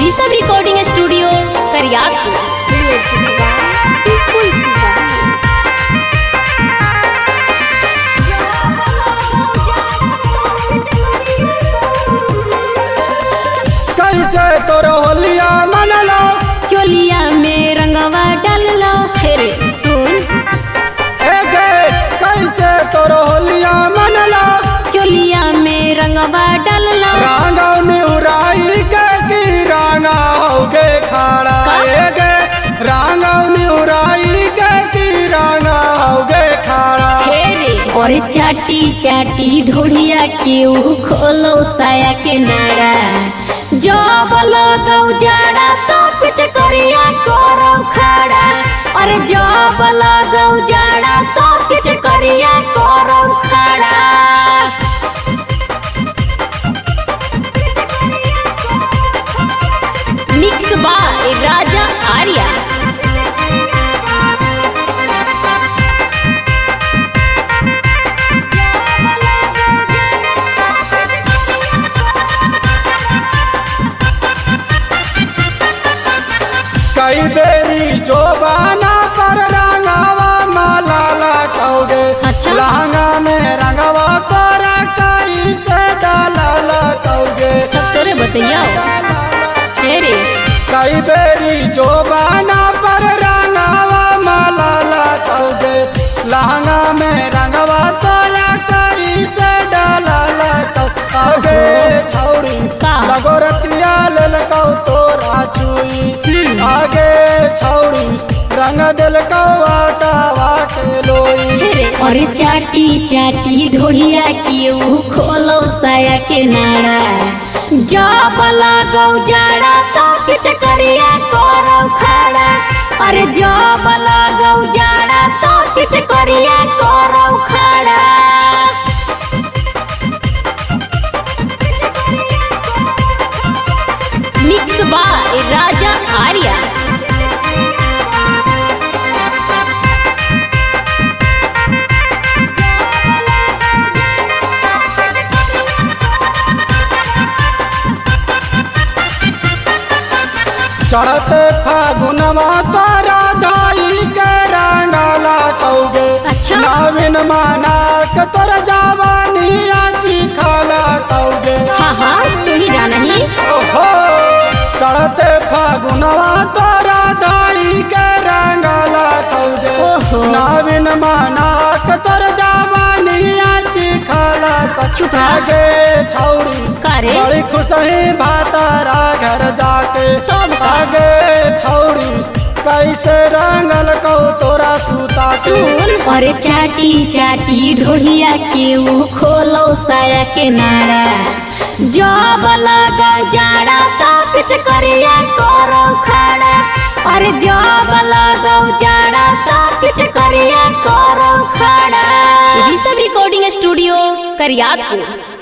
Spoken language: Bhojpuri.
Rishabh recording studio करियापुर। कैसे तोर होलिया मनलो चोलिया में रंगवा डाललो फिर सुन कैसे तोर होलिया मनलो चोलिया में रंगवा डाललो रांगव निहुराई के की रांगा होगे खाड़ा रांगव निहुराई के की रांगा होगे खाड़ा और चाटी चाटी ढोढ़िया केहू खोलो साया के नारा जब लगौ जाड़ा तो कुछ करिया करो खड़ा। और जब लगौ जाड़ा तो कुछ करिया करो खड़ा। मिक्स बाय राजा आर्या। कई बेरी जो बाना पर रंगावा माला लटोगे अच्छा। लहंगा में रंगवा तोरा कई से डाला लटोगे सब तोरे बतैया तेरे कई बेरी जो बाना पर रंगावा माला लटोगे लहंगा में रंगवा तोरा कई से डाला लटोगे छौड़ी लगोरतिया ललकौ तोरा चुई आगे छौड़ी रंग दिल कौवा के लोई। और चाटी चाटी ढोढ़िया केहू खोलो साया के नारा जब लगौ जाड़ा तो कुछ करिया करो खड़ा। और जब लगौ जाड़ा तो कुछ करिया करो खड़ा। मिक्स बाय राजा आर्या। चढ़ते फागुनवा तोरा दाई के रंगला तौगे अच्छा। नवीन माना के तोरा जवानी आची खाला तौगे हाँ तू ही जाना ही। ओहो चढ़ते फागुनवा तोरा दाई के रंगला तौगे ओहो। नवीन माना के तोरा जवानी आची खाला चुप रह। आगे छौड़ी करे बड़ी खुश ही भातारा घर जाके आगे छौड़ी कैसे रंगल कौ तोरा सूता सुन। और चाटी चाटी ढोढ़िया केहू खोलो साया के नारा जब लगा जाड़ा तो कुछ करिया करो खड़ा। और जब लगौ जाड़ा तो कुछ करिया करो खड़ा। Rishabh recording studio करियापुर।